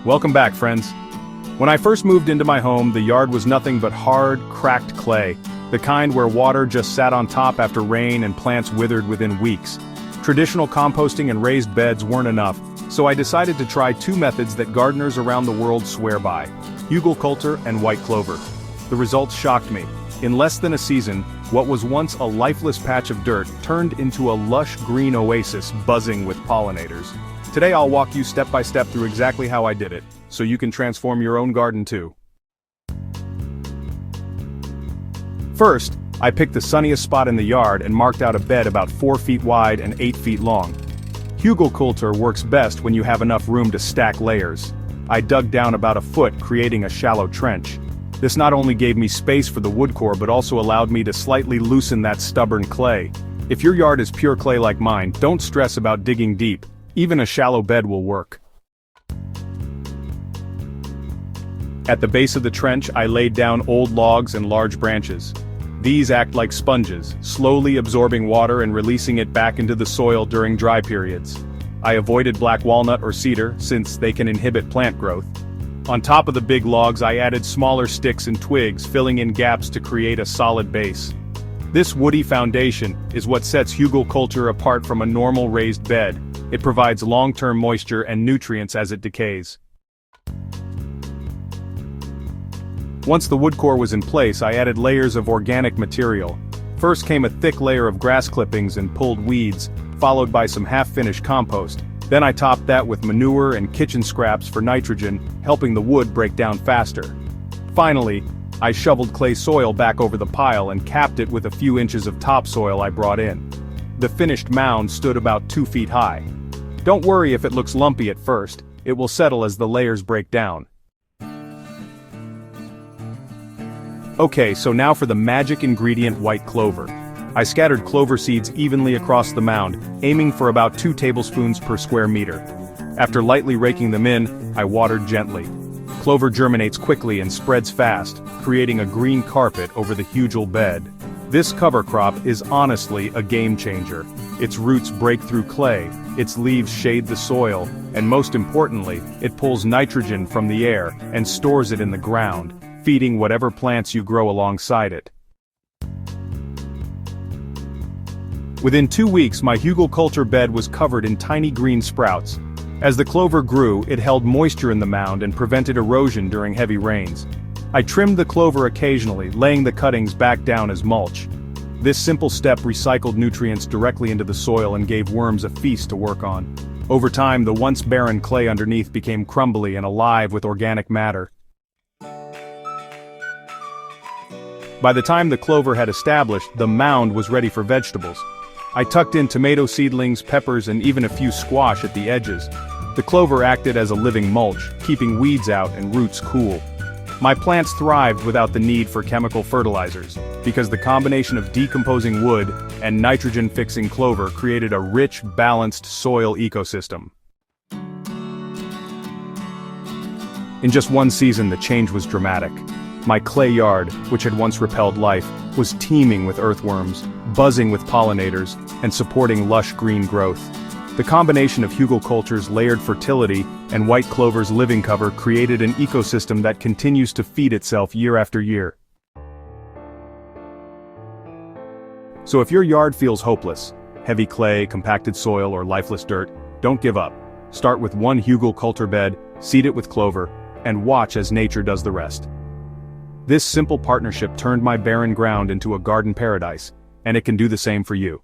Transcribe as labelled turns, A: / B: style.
A: Welcome back, friends. When I first moved into my home, the yard was nothing but hard, cracked clay, the kind where water just sat on top after rain and plants withered within weeks. Traditional composting and raised beds weren't enough, so I decided to try two methods that gardeners around the world swear by: Hügelkultur and white clover. The results shocked me. In less than a season, what was once a lifeless patch of dirt turned into a lush green oasis buzzing with pollinators. Today I'll walk you step by step through exactly how I did it, so you can transform your own garden too. First, I picked the sunniest spot in the yard and marked out a bed about 4 feet wide and 8 feet long. Hügelkultur works best when you have enough room to stack layers. I dug down about a foot, creating a shallow trench. This not only gave me space for the wood core but also allowed me to slightly loosen that stubborn clay. If your yard is pure clay like mine, don't stress about digging deep. Even a shallow bed will work. At the base of the trench, I laid down old logs and large branches. These act like sponges, slowly absorbing water and releasing it back into the soil during dry periods. I avoided black walnut or cedar, since they can inhibit plant growth. On top of the big logs, I added smaller sticks and twigs, filling in gaps to create a solid base. This woody foundation is what sets Hügelkultur apart from a normal raised bed. It provides long-term moisture and nutrients as it decays. Once the wood core was in place, I added layers of organic material. First came a thick layer of grass clippings and pulled weeds, followed by some half-finished compost. Then I topped that with manure and kitchen scraps for nitrogen, helping the wood break down faster. Finally, I shoveled clay soil back over the pile and capped it with a few inches of topsoil I brought in. The finished mound stood about 2 feet high. Don't worry if it looks lumpy at first, it will settle as the layers break down. Okay, so now for the magic ingredient, white clover. I scattered clover seeds evenly across the mound, aiming for about 2 tablespoons per square meter. After lightly raking them in, I watered gently. Clover germinates quickly and spreads fast, creating a green carpet over the hugel bed. This cover crop is honestly a game changer. Its roots break through clay, its leaves shade the soil, and most importantly, it pulls nitrogen from the air and stores it in the ground, feeding whatever plants you grow alongside it. Within 2 weeks, my Hügelkultur bed was covered in tiny green sprouts. As the clover grew, it held moisture in the mound and prevented erosion during heavy rains. I trimmed the clover occasionally, laying the cuttings back down as mulch. This simple step recycled nutrients directly into the soil and gave worms a feast to work on. Over time, the once barren clay underneath became crumbly and alive with organic matter. By the time the clover had established, the mound was ready for vegetables. I tucked in tomato seedlings, peppers, and even a few squash at the edges. The clover acted as a living mulch, keeping weeds out and roots cool. My plants thrived without the need for chemical fertilizers, because the combination of decomposing wood and nitrogen-fixing clover created a rich, balanced soil ecosystem. In just one season, the change was dramatic. My clay yard, which had once repelled life, was teeming with earthworms, buzzing with pollinators, and supporting lush green growth. The combination of Hügelkultur's layered fertility and white clover's living cover created an ecosystem that continues to feed itself year after year. So if your yard feels hopeless, heavy clay, compacted soil, or lifeless dirt, don't give up. Start with one Hügelkultur bed, seed it with clover, and watch as nature does the rest. This simple partnership turned my barren ground into a garden paradise, and it can do the same for you.